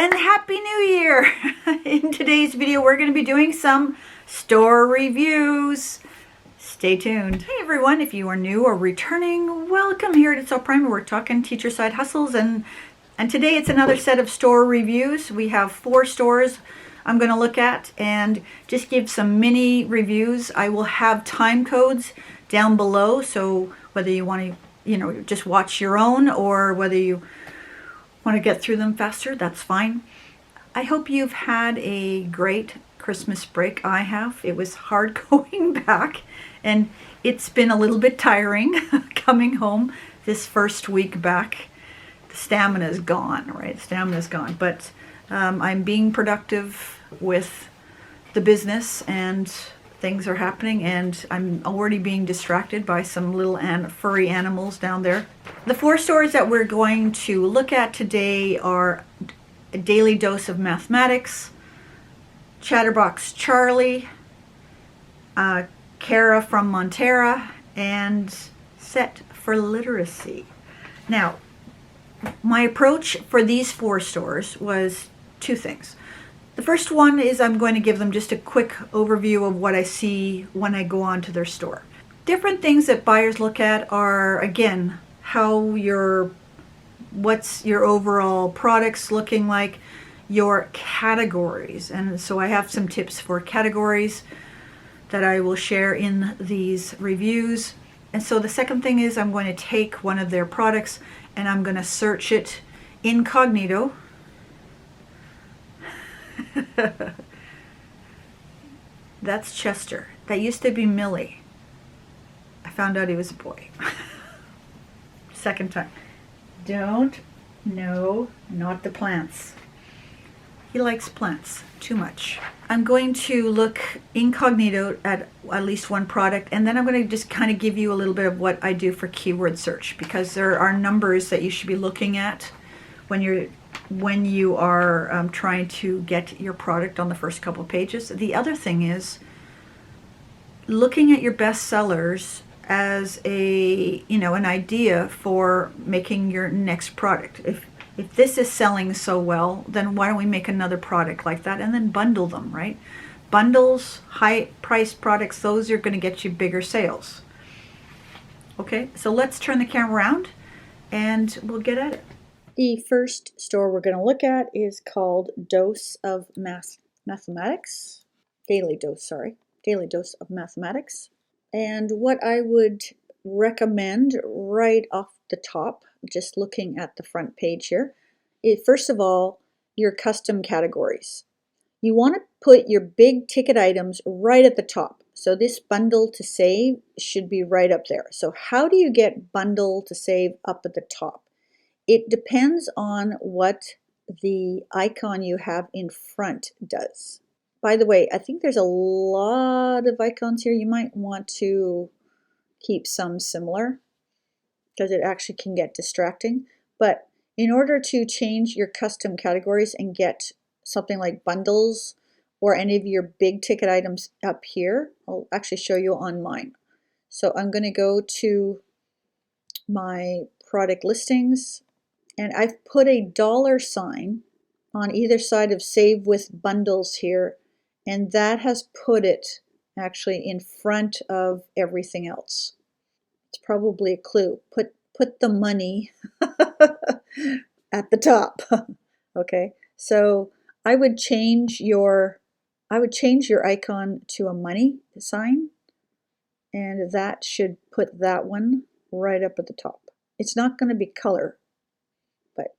and Happy New Year! In today's video, we're going to be doing some store reviews. Stay tuned. Hey everyone, if you are new or returning, welcome here to Subprime. We're talking teacher side hustles, and today it's another set of store reviews. We have 4 stores I'm going to look at and just give some mini reviews. I will have time codes down below, so whether you want to, just watch your own or whether you want to get through them faster, that's fine. I hope you've had a great Christmas break. I have. It was hard going back, and it's been a little bit tiring coming home this first week back. The stamina's gone, right? Stamina's gone, but I'm being productive with the business and things are happening, and I'm already being distracted by some little furry animals down there. The 4 stores that we're going to look at today are A Daily Dose of Mathematics, Chatterbox Charlie, Cara from Montara, and Set for Literacy. Now, my approach for these 4 stores was 2 things. The first one is I'm going to give them just a quick overview of what I see when I go on to their store. Different things that buyers look at are, again, what's your overall products looking like, your categories. And so I have some tips for categories that I will share in these reviews. And so the second thing is I'm going to take one of their products and I'm going to search it incognito. That's Chester. That used to be Millie. I found out he was a boy. Second time. No, not the plants. He likes plants too much. I'm going to look incognito at least one product, and then I'm going to just kind of give you a little bit of what I do for keyword search, because there are numbers that you should be looking at when you are trying to get your product on the first couple of pages. The other thing is looking at your best sellers as an idea for making your next product. If this is selling so well, then why don't we make another product like that and then bundle them, right? Bundles, high priced products, those are going to get you bigger sales. Okay, so let's turn the camera around and we'll get at it. The first store we're going to look at is called Dose of Mathematics. Daily Dose of Mathematics. And what I would recommend right off the top, just looking at the front page here, is first of all, your custom categories. You want to put your big ticket items right at the top. So this bundle to save should be right up there. So how do you get bundle to save up at the top? It depends on what the icon you have in front does. By the way, I think there's a lot of icons here. You might want to keep some similar because it actually can get distracting. But in order to change your custom categories and get something like bundles or any of your big ticket items up here, I'll actually show you on mine. So I'm going to go to my product listings, and I've put a $sign on either side of Save with Bundles here, and that has put it actually in front of everything else. It's probably a clue. Put the money at the top. Okay, so I would change your icon to a money sign, and that should put that one right up at the top. It's not going to be color, but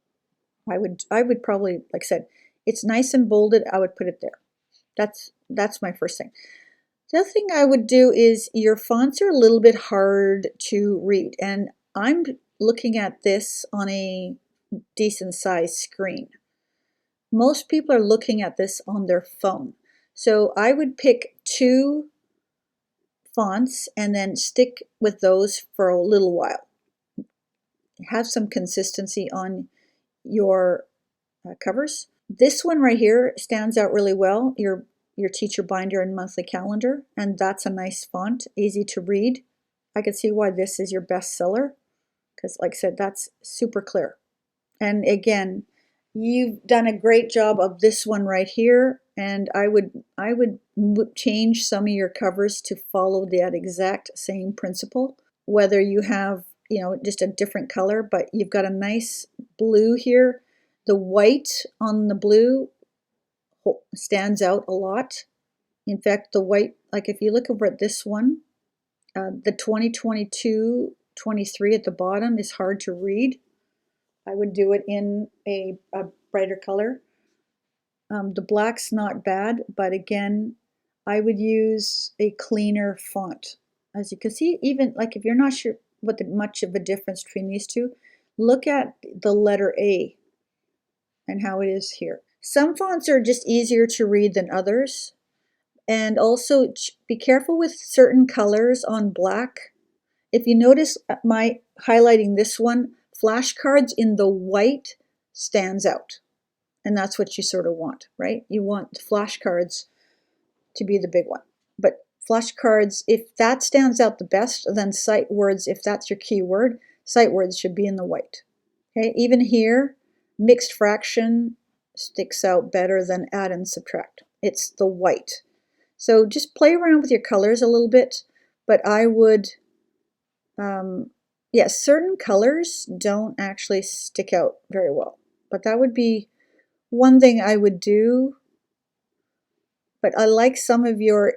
I would probably, like I said, it's nice and bolded. I would put it there. That's my first thing. The other thing I would do is your fonts are a little bit hard to read, and I'm looking at this on a decent sized screen. Most people are looking at this on their phone. So I would pick 2 fonts and then stick with those for a little while. Have some consistency on your covers. This one right here stands out really well, your teacher binder and monthly calendar, and that's a nice font, easy to read. I can see why this is your best seller, because like I said, that's super clear. And again, You've done a great job of this one right here, and I would change some of your covers to follow that exact same principle. Whether you have, just a different color, but you've got a nice blue here. The white on the blue stands out a lot. In fact, the white, like if you look over at this one, the 2022-23 at the bottom is hard to read. I would do it in a brighter color. The black's not bad, but again, I would use a cleaner font. As you can see, even like if you're not sure what much of a difference between these two, look at the letter A and how it is here. Some fonts are just easier to read than others. And also be careful with certain colors on black. If you notice my highlighting this one, flashcards in the white stands out. And that's what you sort of want, right? You want the flashcards to be the big one. But flashcards, if that stands out the best, then sight words, if that's your keyword, sight words should be in the white. Okay, even here, mixed fraction sticks out better than add and subtract. It's the white. So just play around with your colors a little bit, but I would, yes, certain colors don't actually stick out very well, but that would be one thing I would do. But I like some of your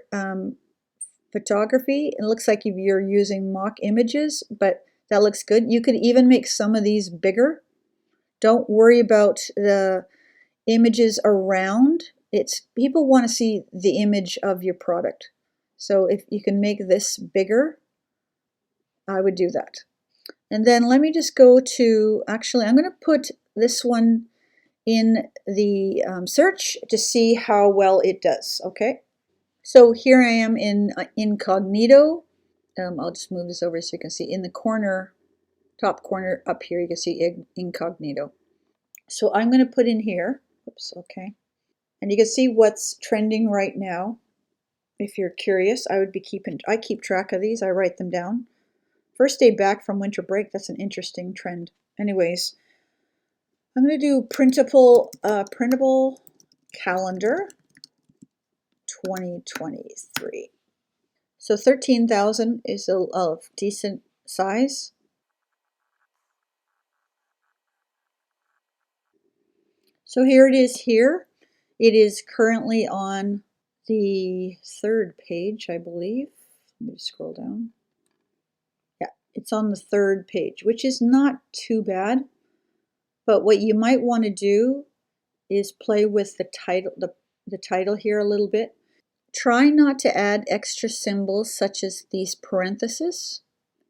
photography. It looks like you're using mock images, but that looks good. You could even make some of these bigger. Don't worry about the images around. It's people want to see the image of your product. So if you can make this bigger, I would do that. And then let me just go to, actually, I'm going to put this one in the search to see how well it does, okay? So here I am in incognito. I'll just move this over so you can see in the corner, top corner up here, you can see incognito. So I'm going to put in here, oops, okay. And you can see what's trending right now. If you're curious, I keep track of these, I write them down. First day back from winter break, that's an interesting trend. Anyways, I'm going to do printable calendar 2023. So 13,000 is a decent size. So here it is here. It is currently on the third page, I believe. Let me scroll down. Yeah, it's on the third page, which is not too bad. But what you might want to do is play with the title here a little bit. Try not to add extra symbols such as these parentheses.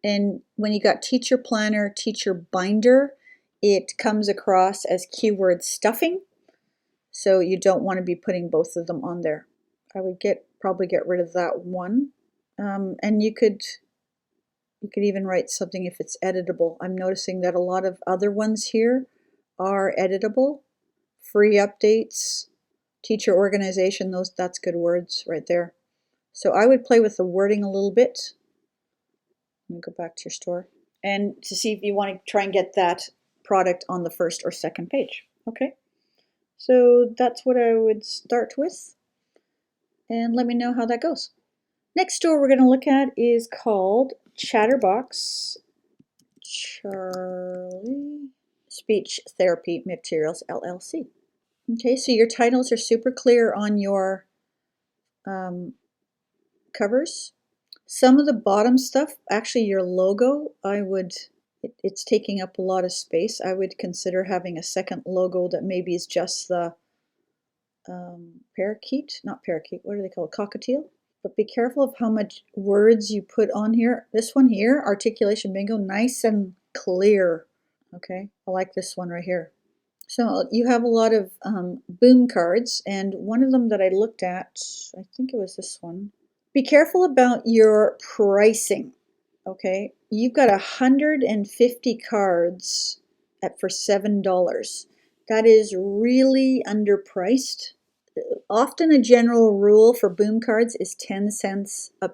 And when you got teacher planner, teacher binder, it comes across as keyword stuffing. So you don't want to be putting both of them on there. I would probably get rid of that one. And you could even write something if it's editable. I'm noticing that a lot of other ones here are editable. Free updates, teacher organization, that's good words right there. So I would play with the wording a little bit. Let me go back to your store. And to see if you want to try and get that product on the first or second page. Okay, so that's what I would start with. And let me know how that goes. Next store we're going to look at is called Chatterbox Charlie Speech Therapy Materials LLC. Okay, so your titles are super clear on your covers. Some of the bottom stuff, actually your logo, it's taking up a lot of space. I would consider having a second logo that maybe is just the parakeet, not parakeet, what are they called, cockatiel? But be careful of how much words you put on here. This one here, articulation bingo, nice and clear. Okay, I like this one right here. So you have a lot of boom cards, and one of them that I looked at, I think it was this one. Be careful about your pricing, okay? You've got 150 cards for $7. That is really underpriced. Often a general rule for boom cards is 10 cents a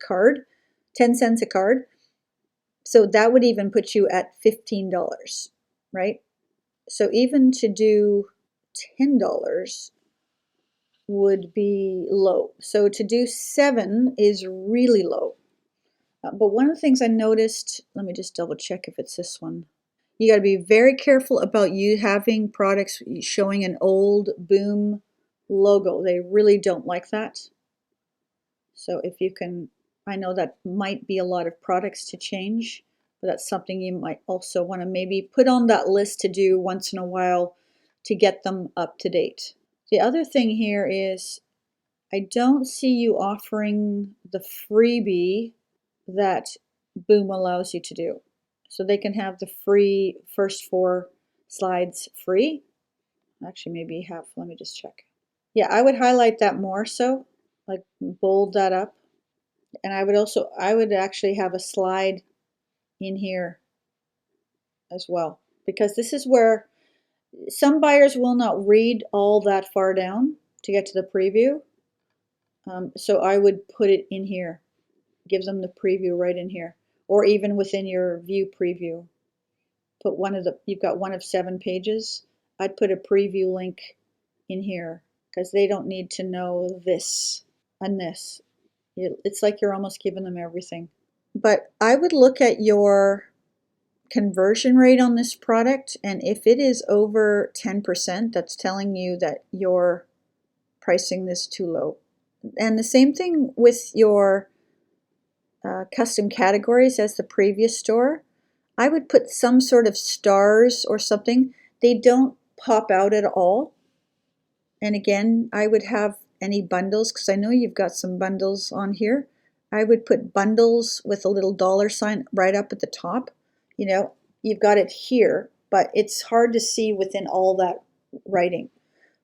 card, 10 cents a card. So that would even put you at $15, right? So even to do $10 would be low. So to do 7 is really low. But one of the things I noticed, let me just double check if it's this one. You got to be very careful about you having products showing an old Boom logo. They really don't like that. So if you can, I know that might be a lot of products to change, but that's something you might also want to maybe put on that list to do once in a while to get them up to date. The other thing here is I don't see you offering the freebie that Boom allows you to do. So they can have the free first 4 slides free. Actually, maybe have, let me just check. Yeah, I would highlight that more so, like bold that up. And I would actually have a slide in here as well, because this is where some buyers will not read all that far down to get to the preview. So I would put it in here, give them the preview right in here, or even within your view preview. Put you've got one of 7 pages. I'd put a preview link in here because they don't need to know this and this. It's like you're almost giving them everything. But I would look at your conversion rate on this product, and if it is over 10%, that's telling you that you're pricing this too low. And the same thing with your custom categories as the previous store. I would put some sort of stars or something. They don't pop out at all. And again, I would have any bundles, because I know you've got some bundles on here. I would put bundles with a little $sign right up at the top. You know, you've got it here, but it's hard to see within all that writing.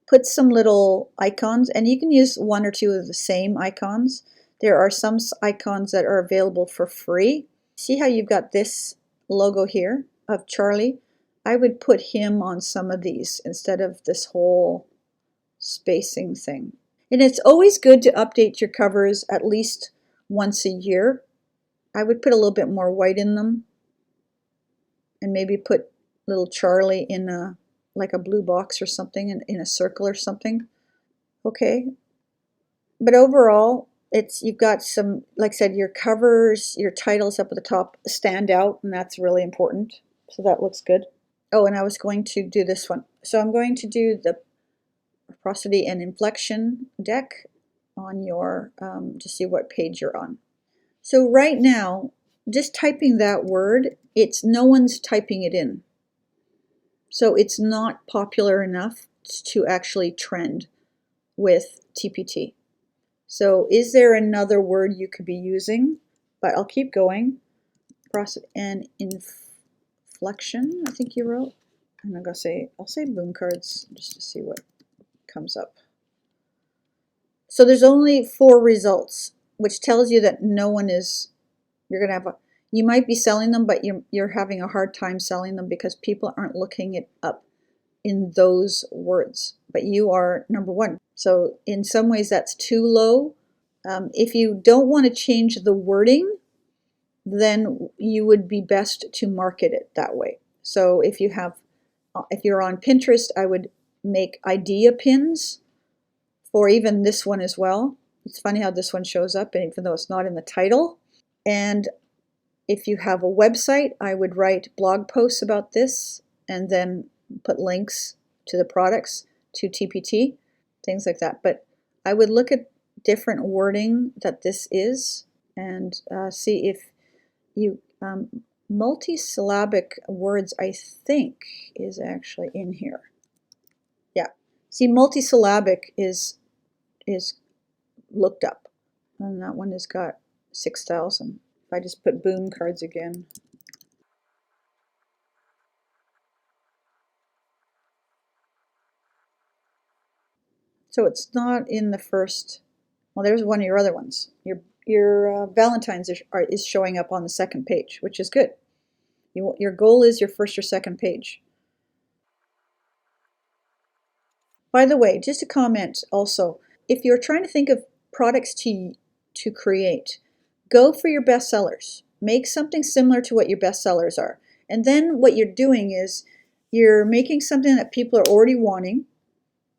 Put some little icons, and you can use 1 or 2 of the same icons. There are some icons that are available for free. See how you've got this logo here of Charlie? I would put him on some of these instead of this whole spacing thing. And it's always good to update your covers at least once a year. I would put a little bit more white in them and maybe put little Charlie in like a blue box or something, in a circle or something. Okay, but overall, you've got some, like I said, your covers, your titles up at the top stand out, and that's really important. So that looks good. Oh, and I was going to do this one. So I'm going to do the prosody and inflection deck on your, to see what page you're on. So right now, just typing that word, no one's typing it in. So it's not popular enough to actually trend with TPT. So is there another word you could be using? But I'll keep going. Process and inflection, I think you wrote. And I'm gonna say, I'll say Boom cards just to see what comes up. So there's only 4 results, which tells you that no one is, you're gonna have you might be selling them, but you're having a hard time selling them because people aren't looking it up in those words. But you are number 1. So in some ways that's too low. If you don't want to change the wording, then you would be best to market it that way. So if you're on Pinterest, I would make idea pins for even this one as well. It's funny how this one shows up, even though it's not in the title. And if you have a website, I would write blog posts about this and then put links to the products, to TPT, things like that. But I would look at different wording that this is and see if you, multisyllabic words, I think, is actually in here. Yeah, see, multisyllabic is looked up, and that one has got 6,000. If I just put Boom cards again. So it's not in the first. Well, there's one of your other ones. Your Valentine's is showing up on the second page, which is good. Your goal is your first or second page. By the way, just a comment also, if you're trying to think of products to create, go for your bestsellers. Make something similar to what your bestsellers are. And then what you're doing is you're making something that people are already wanting,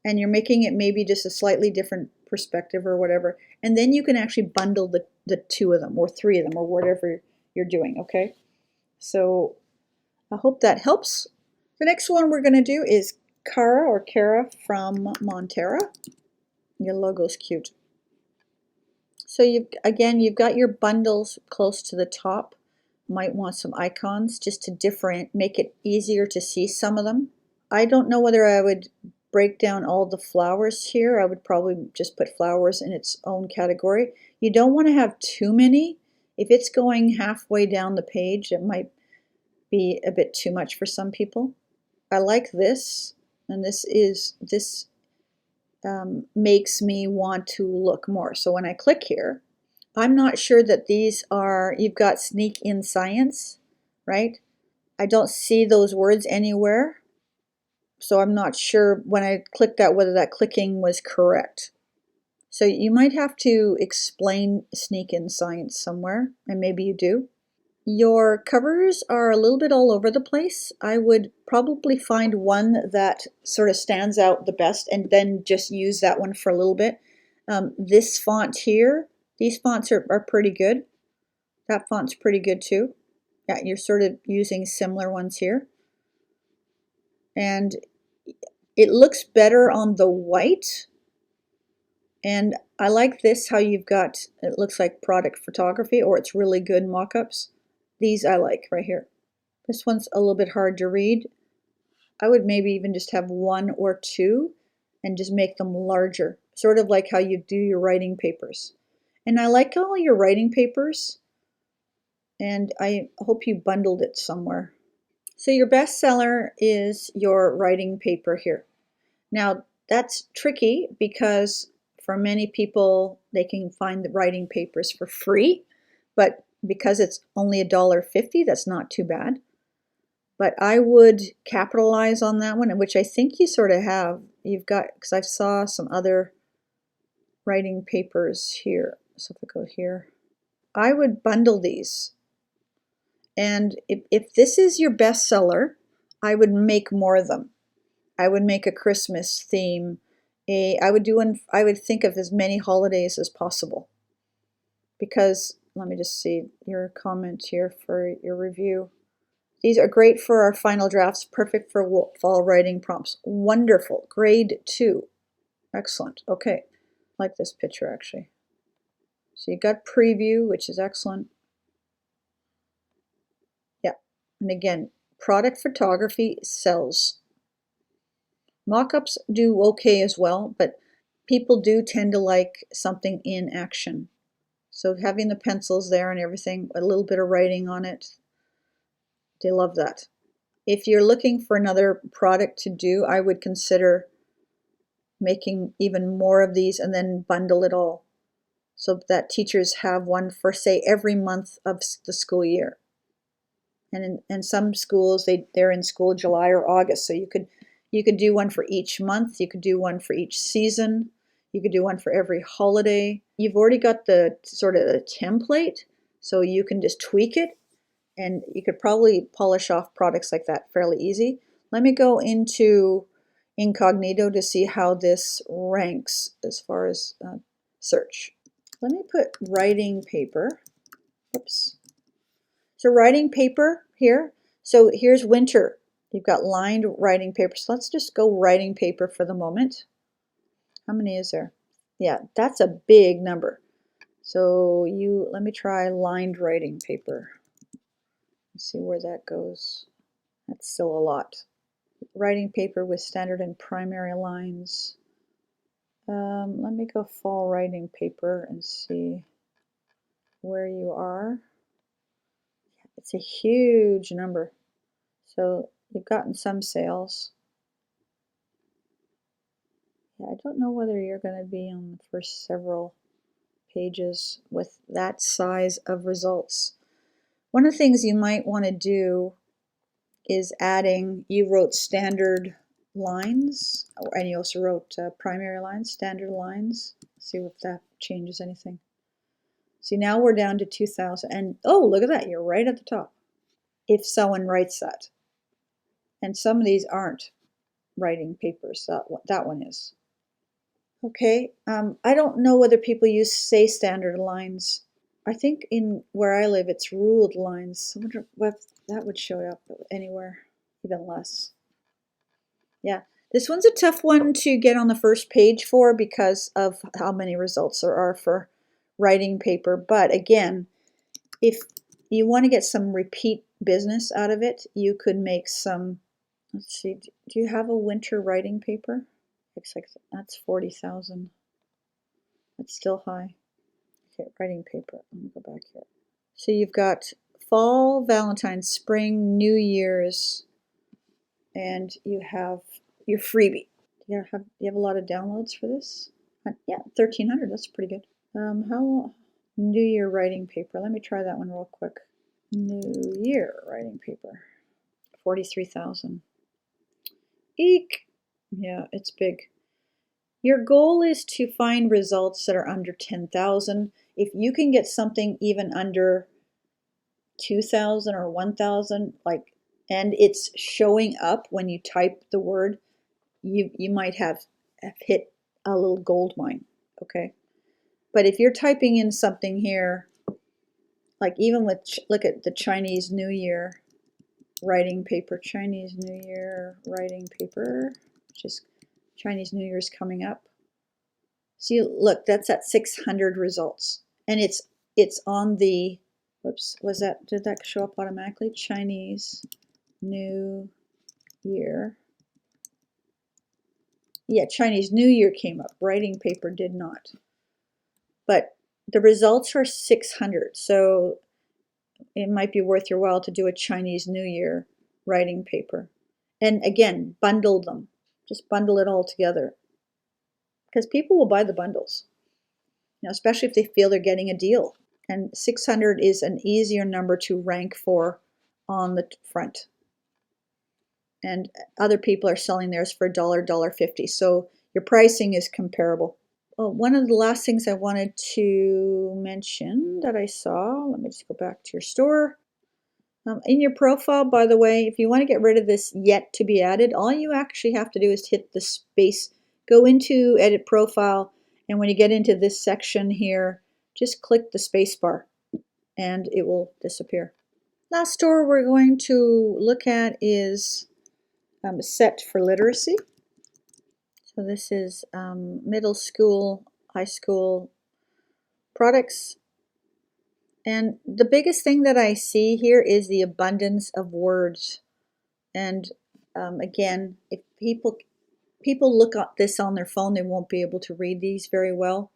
and you're making it maybe just a slightly different perspective or whatever, and then you can actually bundle the two of them or three of them or whatever you're doing, okay? So I hope that helps. The next one we're going to do is Cara from Montara. Your logo's cute. So you've got your bundles close to the top. Might want some icons just to make it easier to see some of them. I don't know whether I would break down all the flowers here. I would probably just put flowers in its own category. You don't want to have too many. If it's going halfway down the page, it might be a bit too much for some people. I like this, and this makes me want to look more. So when I click here, I'm not sure that these are, you've got sneak in science, right? I don't see those words anywhere. So I'm not sure when I clicked that whether that clicking was correct. So you might have to explain sneak in science somewhere, and maybe you do. Your covers are a little bit all over the place. I would probably find one that sort of stands out the best and then just use that one for a little bit. This font here, these fonts are pretty good. That font's pretty good too. Yeah, you're sort of using similar ones here. And it looks better on the white. And I like this, how you've got, it looks like product photography, or it's really good mock-ups. These I like right here. This one's a little bit hard to read. I would maybe even just have one or two and just make them larger, sort of like how you do your writing papers. And I like all your writing papers, and I hope you bundled it somewhere. So your bestseller is your writing paper here. Now that's tricky because for many people they can find the writing papers for free, but because it's only $1.50, that's not too bad. But I would capitalize on that one, which I think you sort of have. You've got, because I saw some other writing papers here. So if I go here, I would bundle these. And if this is your bestseller, I would make more of them. I would make a Christmas theme. I would think of as many holidays as possible. Because, let me just see your comment here for your review. These are great for our final drafts, perfect for fall writing prompts. Wonderful. Grade 2. Excellent. Okay. I like this picture actually. So you got preview, which is excellent. Yeah. And again, product photography sells. Mock-ups do okay as well, but people do tend to like something in action. So having the pencils there and everything, a little bit of writing on it, they love that. If you're looking for another product to do, I would consider making even more of these and then bundle it all so that teachers have one for, say, every month of the school year. And in some schools, they're in school July or August, so you could do one for each month, you could do one for each season, you could do one for every holiday. You've already got the sort of the template, so you can just tweak it, and you could probably polish off products like that fairly easy. Let me go into incognito to see how this ranks as far as search. Let me put writing paper. Oops. So writing paper here. So here's winter. You've got lined writing paper. So let's just go writing paper for the moment. How many is there? Yeah, that's a big number. So let me try lined writing paper. Let's see where that goes. That's still a lot. Writing paper with standard and primary lines. Let me go fall writing paper and see where you are. It's a huge number. So you've gotten some sales. Yeah, I don't know whether you're going to be on the first several pages with that size of results. One of the things you might want to do is adding, you wrote standard lines, and you also wrote primary lines, standard lines. Let's see if that changes anything. See, now we're down to 2,000, and oh, look at that, you're right at the top. If someone writes that. And some of these aren't writing papers. That one is. Okay, I don't know whether people use say standard lines. I think in where I live, it's ruled lines. I wonder what that would show up anywhere, even less. Yeah, this one's a tough one to get on the first page for because of how many results there are for writing paper. But again, if you want to get some repeat business out of it, you could make some, let's see, do you have a winter writing paper? Looks like that's 40,000. That's still high. Okay, writing paper. Let me go back here. So you've got fall, Valentine's, spring, New Year's, and you have your freebie. You have a lot of downloads for this? Yeah, 1,300. That's pretty good. How New Year writing paper? Let me try that one real quick. New Year writing paper. 43,000. Eek. Yeah, it's big. Your goal is to find results that are under 10,000. If you can get something even under 2,000 or 1,000, like, and it's showing up when you type the word, you might have hit a little gold mine, okay? But if you're typing in something here, like even with, look at the Chinese New Year writing paper, Chinese New Year writing paper, which is Chinese New Year's coming up. See, look, that's at 600 results. And it's on the, whoops, did that show up automatically? Chinese New Year. Yeah, Chinese New Year came up. Writing paper did not. But the results are 600. So it might be worth your while to do a Chinese New Year writing paper. And again, bundle them. Just bundle it all together. Because people will buy the bundles, especially if they feel they're getting a deal. And 600 is an easier number to rank for on the front. And other people are selling theirs for $1, $1.50. So your pricing is comparable. Oh, one of the last things I wanted to mention that I saw, let me just go back to your store. In your profile, by the way, if you want to get rid of this yet to be added, all you actually have to do is hit the space, go into edit profile, and when you get into this section here, just click the space bar and it will disappear. Last store we're going to look at is set for literacy. So this is middle school, high school products. And the biggest thing that I see here is the abundance of words. And again, if people look at this on their phone, they won't be able to read these very well.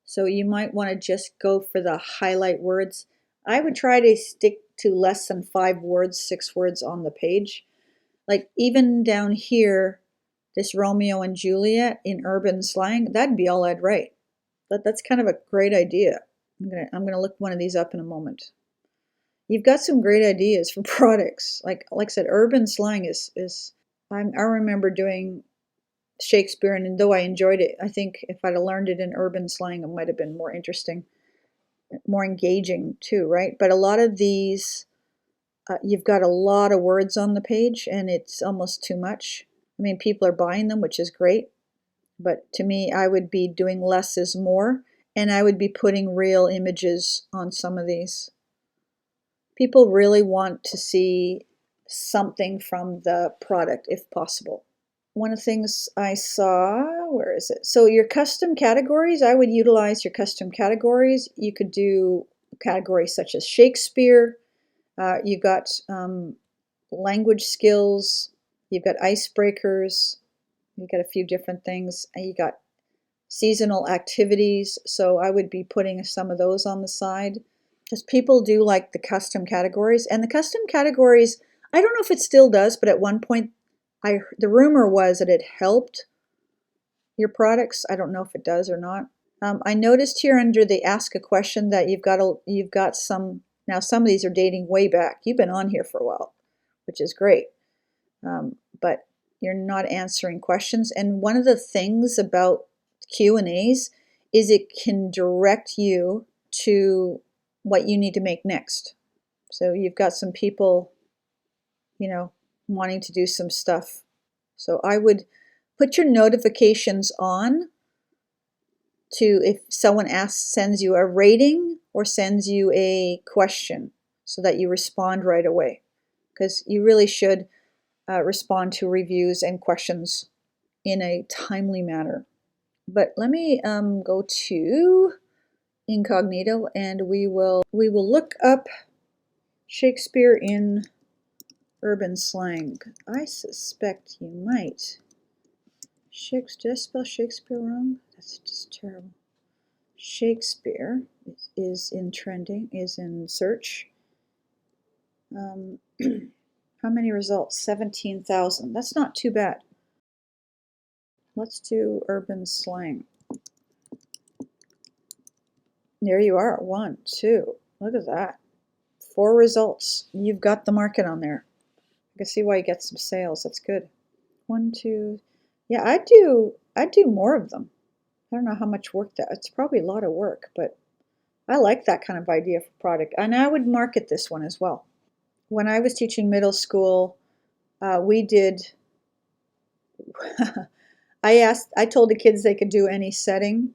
So you might want to just go for the highlight words. I would try to stick to less than 5 words, 6 words on the page. Like even down here, this Romeo and Juliet in urban slang, that'd be all I'd write. That's kind of a great idea. I'm gonna look one of these up in a moment. You've got some great ideas for products. Like I said, urban slang is I remember doing Shakespeare, and though I enjoyed it, I think if I'd have learned it in urban slang, it might have been more interesting, more engaging too, right? But a lot of these, you've got a lot of words on the page, and it's almost too much. I mean, people are buying them, which is great, but to me, I would be doing less is more, and I would be putting real images on some of these. People really want to see something from the product if possible. One of the things I saw, where is it? So your custom categories, I would utilize your custom categories. You could do categories such as Shakespeare. You've got language skills. You've got icebreakers. You've got a few different things. And you got seasonal activities. So I would be putting some of those on the side. Because people do like the custom categories. And the custom categories, I don't know if it still does, but at one point, the rumor was that it helped your products. I don't know if it does or not. I noticed here under the ask a question that you've got some, now some of these are dating way back. You've been on here for a while, which is great. But you're not answering questions. And one of the things about Q&As is it can direct you to what you need to make next. So you've got some people, wanting to do some stuff. So I would put your notifications on to if someone sends you a rating or sends you a question so that you respond right away, because you really should respond to reviews and questions in a timely manner. But let me go to incognito and we will look up Shakespeare in urban slang. I suspect you might. Did I spell Shakespeare wrong? That's just terrible. Shakespeare is in trending, is in search. How many results? 17,000. That's not too bad. Let's do urban slang. There you are. 1, 2. Look at that. 4 results. You've got the market on there. I can see why you get some sales. That's good. 1, 2. Yeah, I'd do more of them. I don't know how much work that. It's probably a lot of work, but I like that kind of idea for product. And I would market this one as well. When I was teaching middle school, we did. I told the kids they could do any setting.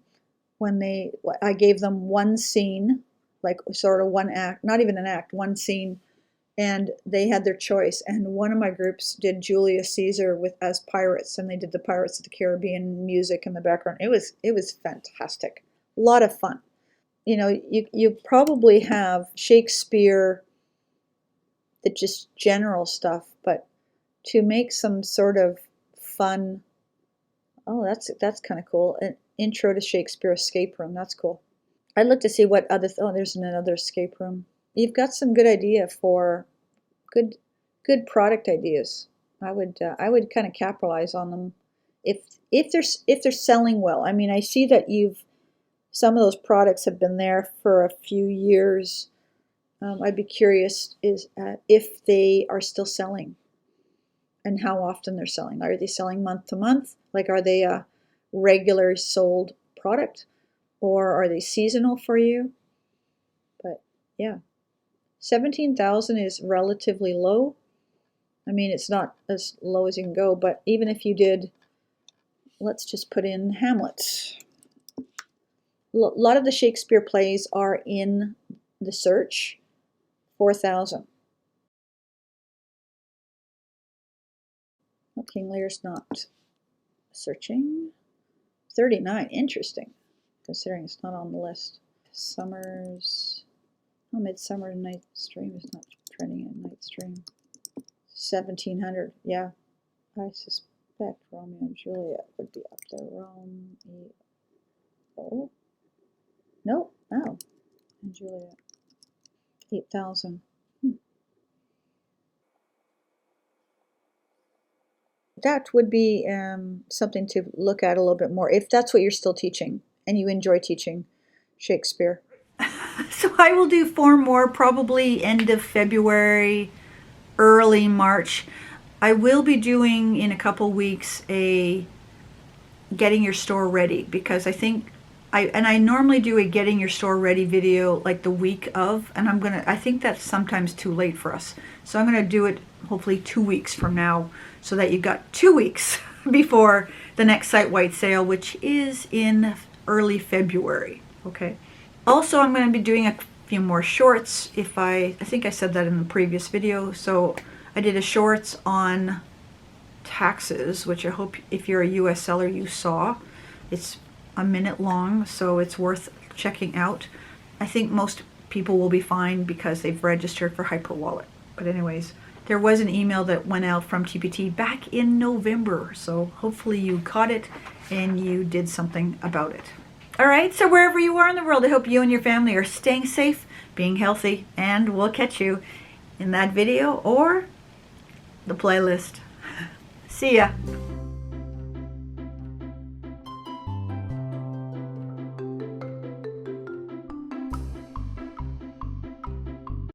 I gave them one scene, like sort of one act, not even an act, one scene, and they had their choice. And one of my groups did Julius Caesar as pirates, and they did the Pirates of the Caribbean music in the background. It was fantastic, a lot of fun. You know, you probably have Shakespeare, the just general stuff, but to make some sort of fun. Oh, that's kind of cool. An intro to Shakespeare escape room. That's cool. I'd look to see what other. Oh, there's another escape room. You've got some good idea for good product ideas. I would kind of capitalize on them if they're selling well. I mean, I see that some of those products have been there for a few years. I'd be curious if they are still selling and how often they're selling. Are they selling month to month? Like, are they a regular sold product, or are they seasonal for you? But yeah, 17,000 is relatively low. I mean, it's not as low as you can go, but even if you did, let's just put in Hamlet. A lot of the Shakespeare plays are in the search. 4,000. Oh, King Lear's not searching. 39. Interesting, considering it's not on the list. Summers. Oh, Midsummer Night's Dream is not trending at Night's Dream. 1,700. Yeah, I suspect Romeo and Juliet would be up there. Oh, nope. Oh, and Juliet. 8,000. That would be something to look at a little bit more if that's what you're still teaching and you enjoy teaching Shakespeare. So I will do 4 more, probably end of February, early March. I will be doing in a couple weeks a getting your store ready, because I think I normally do a getting your store ready video like the week of, and I think that's sometimes too late for us. So I'm gonna do it hopefully 2 weeks from now, so that you've got 2 weeks before the next site-wide sale, which is in early February. Okay. Also, I'm going to be doing a few more shorts. I think I said that in the previous video. So I did a shorts on taxes, which I hope if you're a US seller you saw. It's a minute long, so it's worth checking out. I think most people will be fine because they've registered for Hyperwallet. But anyways, there was an email that went out from TPT back in November, so hopefully you caught it and you did something about it. All right, so wherever you are in the world, I hope you and your family are staying safe, being healthy, and we'll catch you in that video or the playlist. See ya.